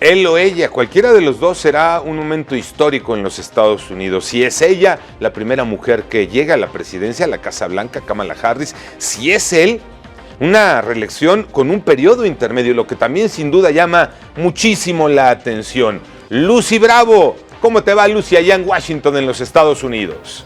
Él o ella, cualquiera de los dos, será un momento histórico en los Estados Unidos. Si es ella la primera mujer que llega a la presidencia, a la Casa Blanca, Kamala Harris, si es él, una reelección con un periodo intermedio, lo que también sin duda llama muchísimo la atención. Lucy Bravo, ¿cómo te va, Lucy, allá en Washington, en los Estados Unidos?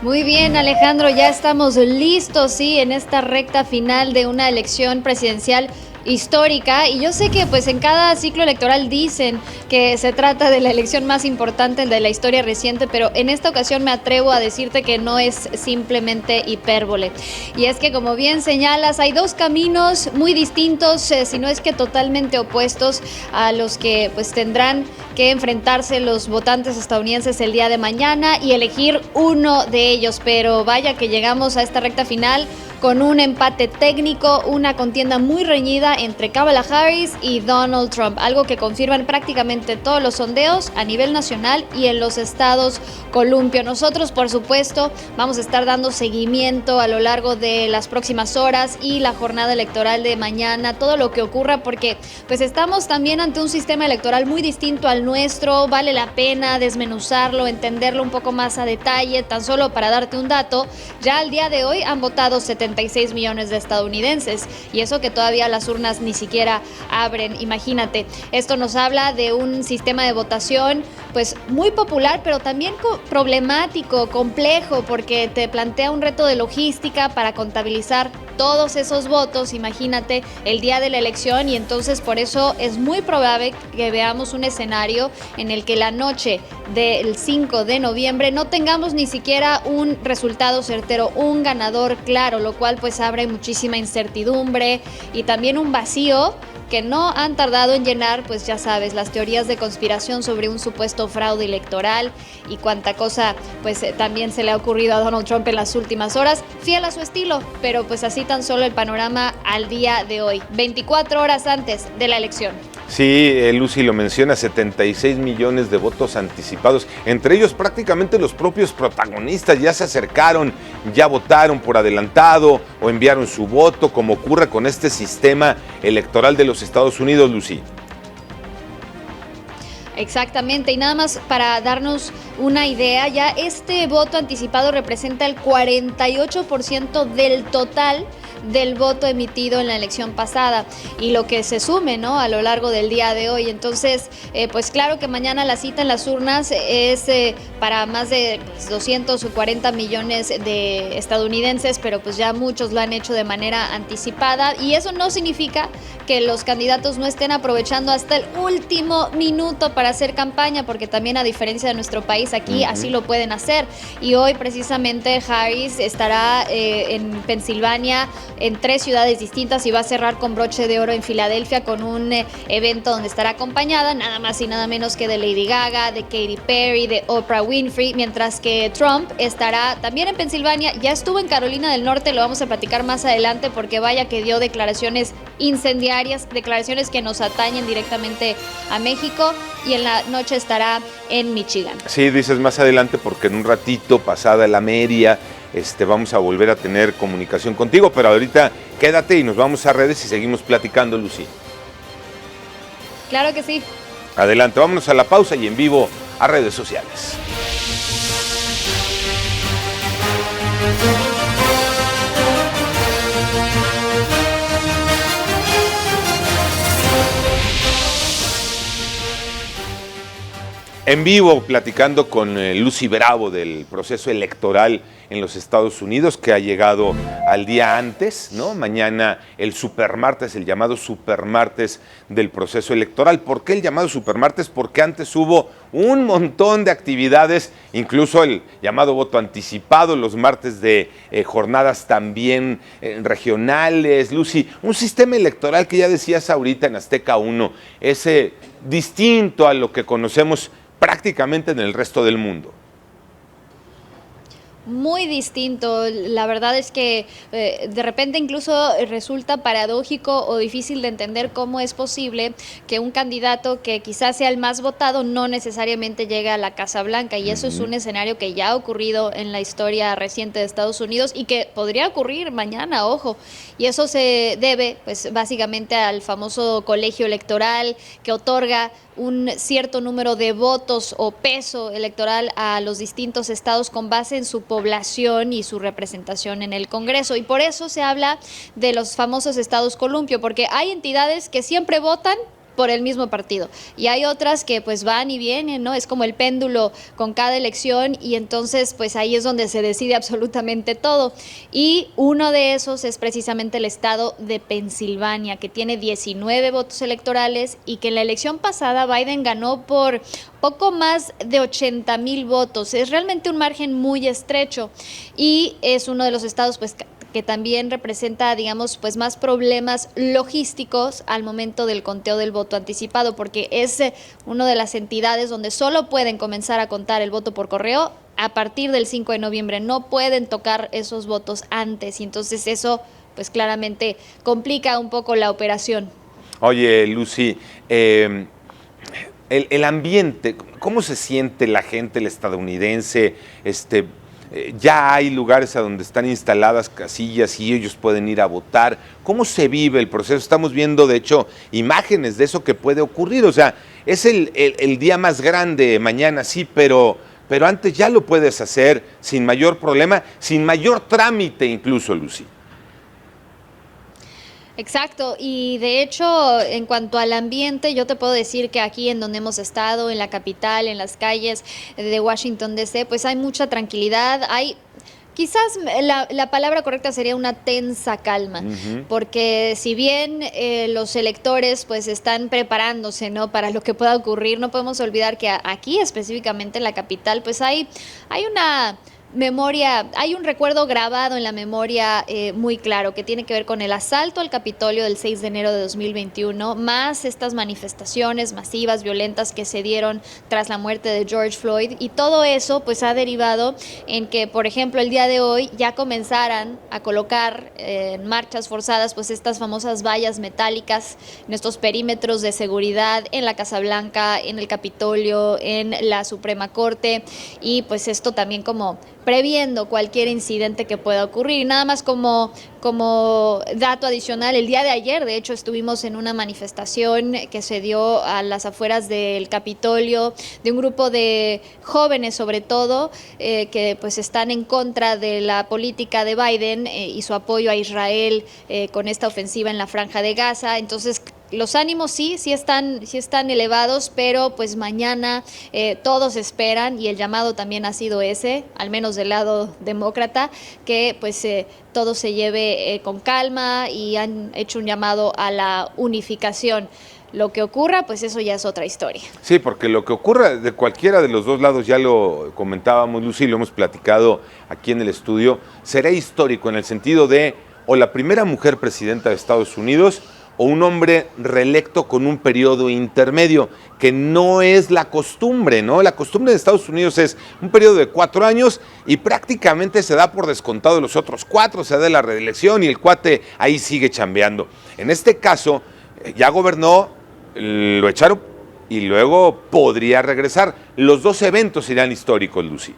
Muy bien, Alejandro, ya estamos listos, sí, en esta recta final de una elección presidencial histórica, y yo sé que pues en cada ciclo electoral dicen que se trata de la elección más importante de la historia reciente, pero en esta ocasión me atrevo a decirte que no es simplemente hipérbole. Y es que, como bien señalas, hay dos caminos muy distintos, si no es que totalmente opuestos, a los que pues tendrán que enfrentarse los votantes estadounidenses el día de mañana y elegir uno de ellos. Pero vaya que llegamos a esta recta final con un empate técnico, una contienda muy reñida entre Kamala Harris y Donald Trump, algo que confirman prácticamente todos los sondeos a nivel nacional y en los estados columpio. Nosotros, por supuesto, vamos a estar dando seguimiento a lo largo de las próximas horas y la jornada electoral de mañana, todo lo que ocurra, porque pues estamos también ante un sistema electoral muy distinto al nuestro. Vale la pena desmenuzarlo, entenderlo un poco más a detalle. Tan solo para darte un dato, ya al día de hoy han votado 76 millones de estadounidenses, y eso que todavía las urnas ni siquiera abren. Imagínate, esto nos habla de un sistema de votación pues muy popular, pero también problemático, complejo, porque te plantea un reto de logística para contabilizar todos esos votos, imagínate, el día de la elección. Y entonces por eso es muy probable que veamos un escenario en el que la noche del 5 de noviembre no tengamos ni siquiera un resultado certero, un ganador claro, lo cual pues abre muchísima incertidumbre y también un vacío que no han tardado en llenar, pues ya sabes, las teorías de conspiración sobre un supuesto fraude electoral y cuánta cosa pues también se le ha ocurrido a Donald Trump en las últimas horas, fiel a su estilo, pero pues así tan solo el panorama al día de hoy, 24 horas antes de la elección. Sí, Lucy lo menciona, 76 millones de votos anticipados, entre ellos prácticamente los propios protagonistas ya se acercaron, ya votaron por adelantado o enviaron su voto, como ocurre con este sistema electoral de los Estados Unidos, Lucy. Exactamente, y nada más para darnos una idea, ya este voto anticipado representa el 48% del total del voto emitido en la elección pasada, y lo que se sume, ¿no?, a lo largo del día de hoy. Entonces, pues claro que mañana la cita en las urnas es para más de 240 millones de estadounidenses, pero pues ya muchos lo han hecho de manera anticipada, y eso no significa que los candidatos no estén aprovechando hasta el último minuto para hacer campaña, porque también, a diferencia de nuestro país, aquí así lo pueden hacer. Y hoy precisamente Harris estará en Pensilvania, en 3 ciudades distintas, y va a cerrar con broche de oro en Filadelfia con un evento donde estará acompañada nada más y nada menos que de Lady Gaga, de Katy Perry, de Oprah Winfrey, mientras que Trump estará también en Pensilvania. Ya estuvo en Carolina del Norte, lo vamos a platicar más adelante, porque vaya que dio declaraciones incendiarias, declaraciones que nos atañen directamente a México, y en la noche estará en Michigan. Sí, dices más adelante porque en un ratito, pasada la media, vamos a volver a tener comunicación contigo, pero ahorita quédate y nos vamos a redes y seguimos platicando, Lucy. Claro que sí. Adelante, vámonos a la pausa y en vivo a redes sociales. En vivo, platicando con Lucy Bravo del proceso electoral en los Estados Unidos, que ha llegado al día antes, ¿no? Mañana el supermartes, el llamado supermartes del proceso electoral. ¿Por qué el llamado supermartes? Porque antes hubo un montón de actividades, incluso el llamado voto anticipado, los martes de jornadas también regionales. Lucy, un sistema electoral que ya decías ahorita en Azteca 1, es distinto a lo que conocemos prácticamente en el resto del mundo. muy distinto. La verdad es que de repente incluso resulta paradójico o difícil de entender cómo es posible que un candidato que quizás sea el más votado no necesariamente llegue a la Casa Blanca, y eso es un escenario que ya ha ocurrido en la historia reciente de Estados Unidos y que podría ocurrir mañana, ojo. Y eso se debe pues básicamente al famoso colegio electoral que otorga un cierto número de votos o peso electoral a los distintos estados con base en su población y su representación en el Congreso. Y por eso se habla de los famosos estados columpio, porque hay entidades que siempre votan por el mismo partido y hay otras que pues van y vienen, ¿no? Es como el péndulo con cada elección, y entonces pues ahí es donde se decide absolutamente todo. Y uno de esos es precisamente el estado de Pensilvania, que tiene 19 votos electorales y que en la elección pasada Biden ganó por poco más de 80,000 votos. Es realmente un margen muy estrecho y es uno de los estados pues que también representa, digamos, pues más problemas logísticos al momento del conteo del voto anticipado, porque es una de las entidades donde solo pueden comenzar a contar el voto por correo a partir del 5 de noviembre, no pueden tocar esos votos antes, y entonces eso pues claramente complica un poco la operación. Oye, Lucy, el ambiente, ¿cómo se siente la gente, el estadounidense? Ya hay lugares a donde están instaladas casillas y ellos pueden ir a votar. ¿Cómo se vive el proceso? Estamos viendo, de hecho, imágenes de eso que puede ocurrir. O sea, es el día más grande mañana, sí, pero antes ya lo puedes hacer sin mayor problema, sin mayor trámite incluso, Lucy. Exacto, y de hecho, en cuanto al ambiente, yo te puedo decir que aquí en donde hemos estado, en la capital, en las calles de Washington DC, pues hay mucha tranquilidad, hay quizás la palabra correcta sería una tensa calma, porque si bien los electores pues están preparándose, ¿no?, para lo que pueda ocurrir, no podemos olvidar que aquí específicamente en la capital pues hay una memoria, hay un recuerdo grabado en la memoria muy claro, que tiene que ver con el asalto al Capitolio del 6 de enero de 2021, más estas manifestaciones masivas, violentas que se dieron tras la muerte de George Floyd, y todo eso pues ha derivado en que, por ejemplo, el día de hoy ya comenzaran a colocar en marchas forzadas pues estas famosas vallas metálicas en estos perímetros de seguridad en la Casa Blanca, en el Capitolio, en la Suprema Corte, y pues esto también como previendo cualquier incidente que pueda ocurrir. Y nada más como dato adicional, el día de ayer, de hecho, estuvimos en una manifestación que se dio a las afueras del Capitolio, de un grupo de jóvenes, sobre todo, que pues están en contra de la política de Biden y su apoyo a Israel con esta ofensiva en la Franja de Gaza. Entonces, los ánimos sí están elevados, pero pues mañana todos esperan, y el llamado también ha sido ese, al menos del lado demócrata, que pues todo se lleve con calma, y han hecho un llamado a la unificación. Lo que ocurra, pues eso ya es otra historia. Sí, porque lo que ocurra de cualquiera de los dos lados, ya lo comentábamos, Lucy, lo hemos platicado aquí en el estudio, será histórico en el sentido de o la primera mujer presidenta de Estados Unidos o un hombre reelecto con un periodo intermedio, que no es la costumbre, ¿no? La costumbre de Estados Unidos es un periodo de 4 años y prácticamente se da por descontado los otros 4, se da la reelección y el cuate ahí sigue chambeando. En este caso, ya gobernó, lo echaron y luego podría regresar. Los dos eventos serán históricos, Lucy.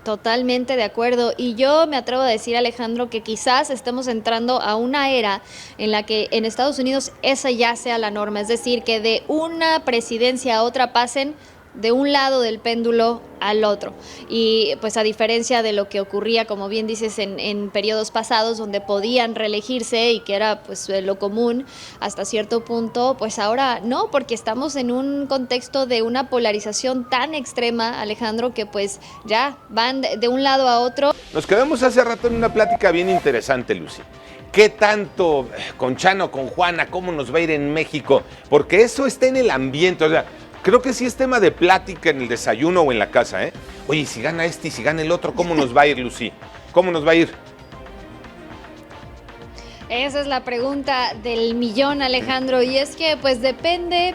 Totalmente de acuerdo, y yo me atrevo a decir, Alejandro, que quizás estemos entrando a una era en la que en Estados Unidos esa ya sea la norma, es decir, que de una presidencia a otra pasen de un lado del péndulo al otro, y pues a diferencia de lo que ocurría, como bien dices, en periodos pasados donde podían reelegirse y que era pues lo común hasta cierto punto, pues ahora no, porque estamos en un contexto de una polarización tan extrema, Alejandro, que pues ya van de un lado a otro. Nos quedamos hace rato en una plática bien interesante, Lucy. ¿Qué tanto con Chano, con Juana, cómo nos va a ir en México? Porque eso está en el ambiente, o sea, creo que sí es tema de plática en el desayuno o en la casa, ¿eh? Oye, si gana este y si gana el otro, ¿cómo nos va a ir, Lucy? ¿Cómo nos va a ir? Esa es la pregunta del millón, Alejandro, y es que pues depende,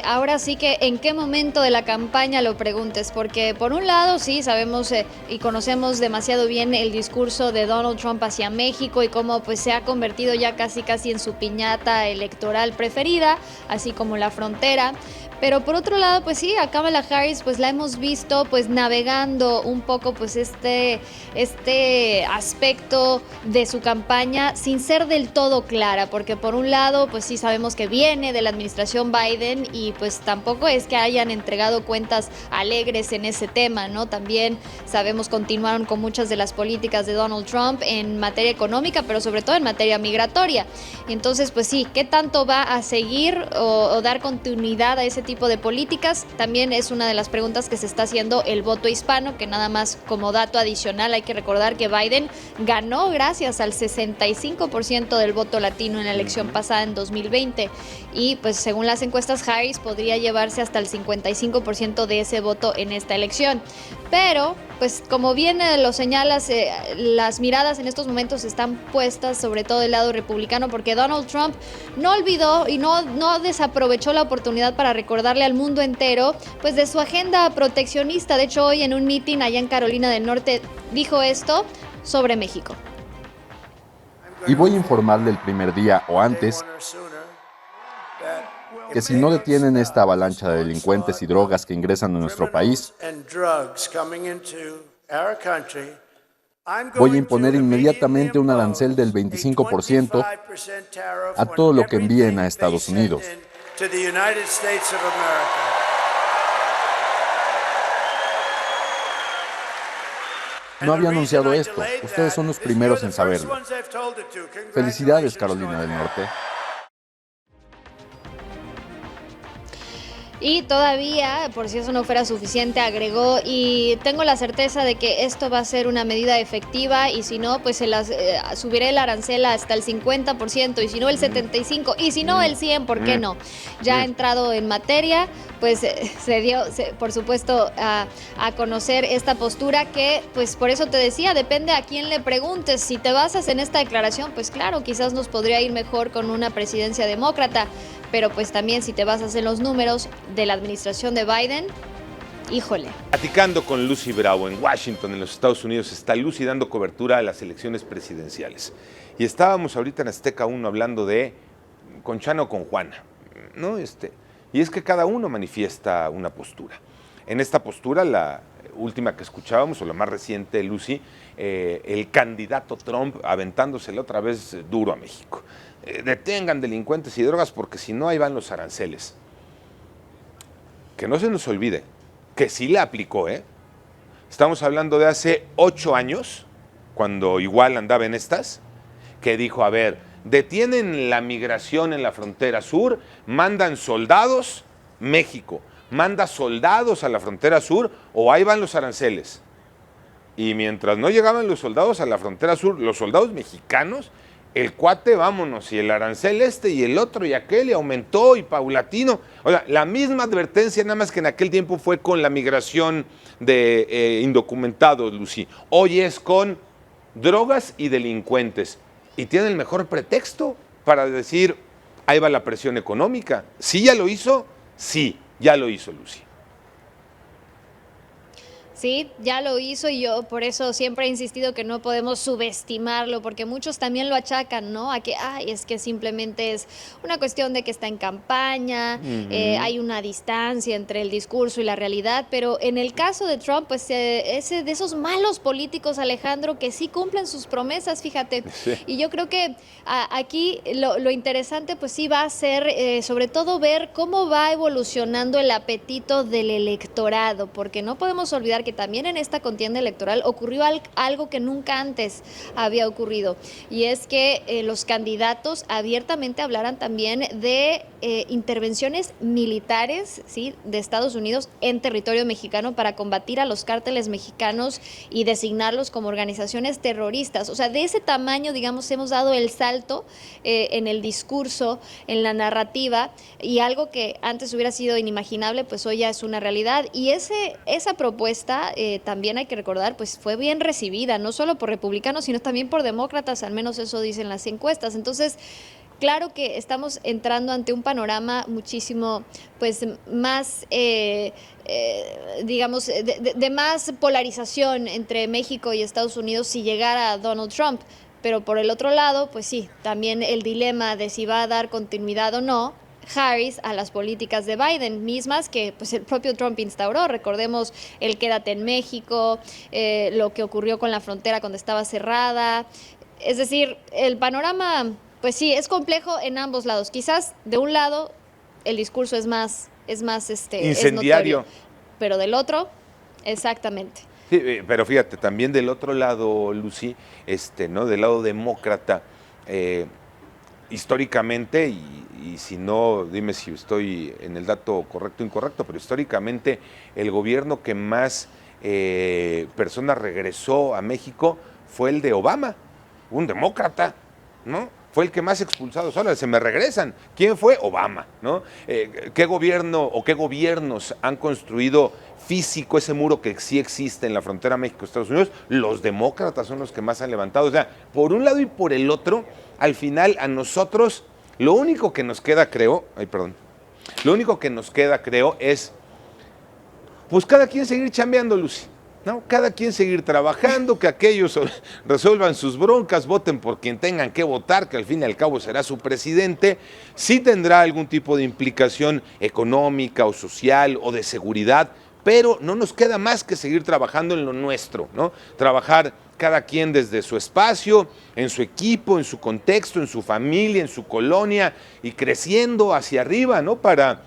ahora sí que en qué momento de la campaña lo preguntes, porque por un lado sí sabemos y conocemos demasiado bien el discurso de Donald Trump hacia México y cómo pues se ha convertido ya casi en su piñata electoral preferida, así como la frontera. Pero por otro lado, pues sí, a Kamala Harris pues la hemos visto pues navegando un poco pues este aspecto de su campaña sin ser del todo clara, porque por un lado pues sí sabemos que viene de la administración Biden y pues tampoco es que hayan entregado cuentas alegres en ese tema, ¿no? También sabemos continuaron con muchas de las políticas de Donald Trump en materia económica, pero sobre todo en materia migratoria. Entonces pues sí, ¿qué tanto va a seguir o dar continuidad a ese tipo de políticas? También es una de las preguntas que se está haciendo el voto hispano, que nada más como dato adicional hay que recordar que Biden ganó gracias al 65% del voto latino en la elección pasada en 2020 y pues según las encuestas Harris podría llevarse hasta el 55% de ese voto en esta elección. Pero pues como bien lo señalas, las miradas en estos momentos están puestas sobre todo del lado republicano porque Donald Trump no olvidó y no desaprovechó la oportunidad para recordarle al mundo entero pues de su agenda proteccionista. De hecho, hoy en un meeting allá en Carolina del Norte dijo esto sobre México. Y voy a informarle el primer día o antes que si no detienen esta avalancha de delincuentes y drogas que ingresan a nuestro país, voy a imponer inmediatamente un arancel del 25% a todo lo que envíen a Estados Unidos. No había anunciado esto. Ustedes son los primeros en saberlo. Felicidades, Carolina del Norte. Y todavía, por si eso no fuera suficiente, agregó, y tengo la certeza de que esto va a ser una medida efectiva y si no, pues subiré el arancel hasta el 50% y si no el 75% y si no el 100%, ¿por qué no? Ya ha entrado en materia, pues se dio, por supuesto, a conocer esta postura que, pues por eso te decía, depende a quién le preguntes. Si te basas en esta declaración, pues claro, quizás nos podría ir mejor con una presidencia demócrata, pero pues también si te basas en los números de la administración de Biden, híjole. Platicando con Lucy Bravo en Washington, en los Estados Unidos, está Lucy dando cobertura a las elecciones presidenciales. Y estábamos ahorita en Azteca 1 hablando de con Chano o con Juana, ¿no? Y es que cada uno manifiesta una postura. En esta postura, la última que escuchábamos, o la más reciente, Lucy, el candidato Trump aventándosele otra vez duro a México. Detengan delincuentes y drogas porque si no ahí van los aranceles. Que no se nos olvide que sí la aplicó, ¿eh? Estamos hablando de hace 8 años, cuando igual andaba en estas, que dijo, a ver, detienen la migración en la frontera sur, mandan soldados, México, manda soldados a la frontera sur o ahí van los aranceles. Y mientras no llegaban los soldados a la frontera sur, los soldados mexicanos, el cuate, vámonos, y el arancel y el otro y aquel, y aumentó y paulatino. O sea, la misma advertencia, nada más que en aquel tiempo fue con la migración de indocumentados, Lucy. Hoy es con drogas y delincuentes. Y tiene el mejor pretexto para decir, ahí va la presión económica. ¿Sí ya lo hizo? Sí, ya lo hizo, Lucy. Sí, ya lo hizo y yo por eso siempre he insistido que no podemos subestimarlo, porque muchos también lo achacan, ¿no? A que, es que simplemente es una cuestión de que está en campaña, hay una distancia entre el discurso y la realidad, pero en el caso de Trump, pues es de esos malos políticos, Alejandro, que sí cumplen sus promesas, fíjate. Sí. Y yo creo que aquí lo interesante, pues sí va a ser, sobre todo ver cómo va evolucionando el apetito del electorado, porque no podemos olvidar que también en esta contienda electoral ocurrió algo que nunca antes había ocurrido, y es que los candidatos abiertamente hablaran también de intervenciones militares, ¿sí?, de Estados Unidos en territorio mexicano para combatir a los cárteles mexicanos y designarlos como organizaciones terroristas. O sea, de ese tamaño, digamos, hemos dado el salto en el discurso, en la narrativa, y algo que antes hubiera sido inimaginable, pues hoy ya es una realidad. Y esa propuesta, también hay que recordar, pues fue bien recibida, no solo por republicanos, sino también por demócratas, al menos eso dicen las encuestas. Entonces, claro que estamos entrando ante un panorama muchísimo, pues, más, digamos, de más polarización entre México y Estados Unidos si llegara Donald Trump. Pero por el otro lado, pues sí, también el dilema de si va a dar continuidad o no Harris a las políticas de Biden, mismas que pues el propio Trump instauró. Recordemos el quédate en México, lo que ocurrió con la frontera cuando estaba cerrada. Es decir, el panorama, pues sí, es complejo en ambos lados. Quizás de un lado el discurso es más incendiario, es notorio, pero del otro, exactamente. Sí, pero fíjate, también del otro lado, Lucy, ¿no? Del lado demócrata, históricamente, y si no, dime si estoy en el dato correcto o incorrecto, pero históricamente el gobierno que más personas regresó a México fue el de Obama, un demócrata, ¿no? Fue el que más expulsados, ahora se me regresan. ¿Quién fue? Obama, ¿no? ¿Qué gobierno o qué gobiernos han construido físico ese muro que sí existe en la frontera México-Estados Unidos? Los demócratas son los que más han levantado. O sea, por un lado y por el otro, al final a nosotros, lo único que nos queda, creo, lo único que nos queda, creo, es, pues cada quien seguir chambeando, Lucy. ¿No? Cada quien seguir trabajando, que aquellos resuelvan sus broncas, voten por quien tengan que votar, que al fin y al cabo será su presidente. Sí tendrá algún tipo de implicación económica o social o de seguridad, pero no nos queda más que seguir trabajando en lo nuestro, ¿no? Trabajar cada quien desde su espacio, en su equipo, en su contexto, en su familia, en su colonia, y creciendo hacia arriba, ¿no? Para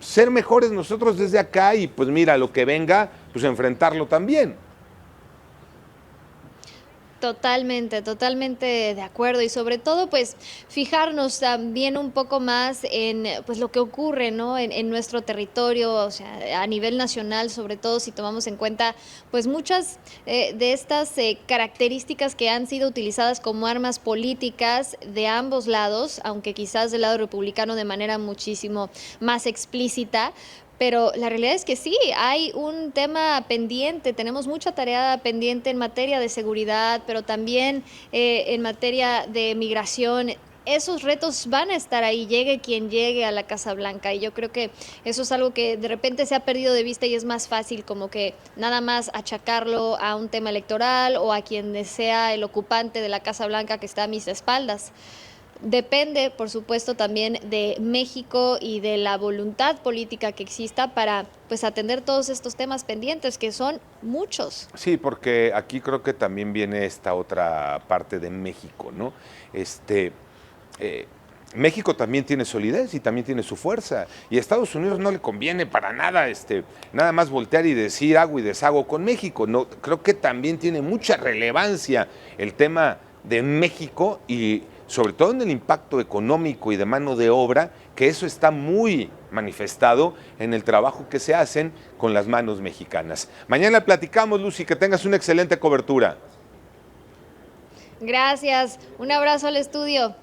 ser mejores nosotros desde acá y pues mira, lo que venga, pues enfrentarlo también. Totalmente, totalmente de acuerdo, y sobre todo pues fijarnos también un poco más en pues lo que ocurre, ¿no?, en nuestro territorio, o sea, a nivel nacional, sobre todo si tomamos en cuenta pues muchas de estas características que han sido utilizadas como armas políticas de ambos lados, aunque quizás del lado republicano de manera muchísimo más explícita. Pero la realidad es que sí, hay un tema pendiente, tenemos mucha tarea pendiente en materia de seguridad, pero también en materia de migración. Esos retos van a estar ahí, llegue quien llegue a la Casa Blanca, y yo creo que eso es algo que de repente se ha perdido de vista y es más fácil como que nada más achacarlo a un tema electoral o a quien sea el ocupante de la Casa Blanca que está a mis espaldas. Depende, por supuesto, también de México y de la voluntad política que exista para pues atender todos estos temas pendientes, que son muchos. Sí, porque aquí creo que también viene esta otra parte de México, ¿no? México también tiene solidez y también tiene su fuerza, y a Estados Unidos no le conviene para nada nada más voltear y decir hago y deshago con México. No, creo que también tiene mucha relevancia el tema de México, y sobre todo en el impacto económico y de mano de obra, que eso está muy manifestado en el trabajo que se hacen con las manos mexicanas. Mañana platicamos, Lucy, que tengas una excelente cobertura. Gracias, un abrazo al estudio.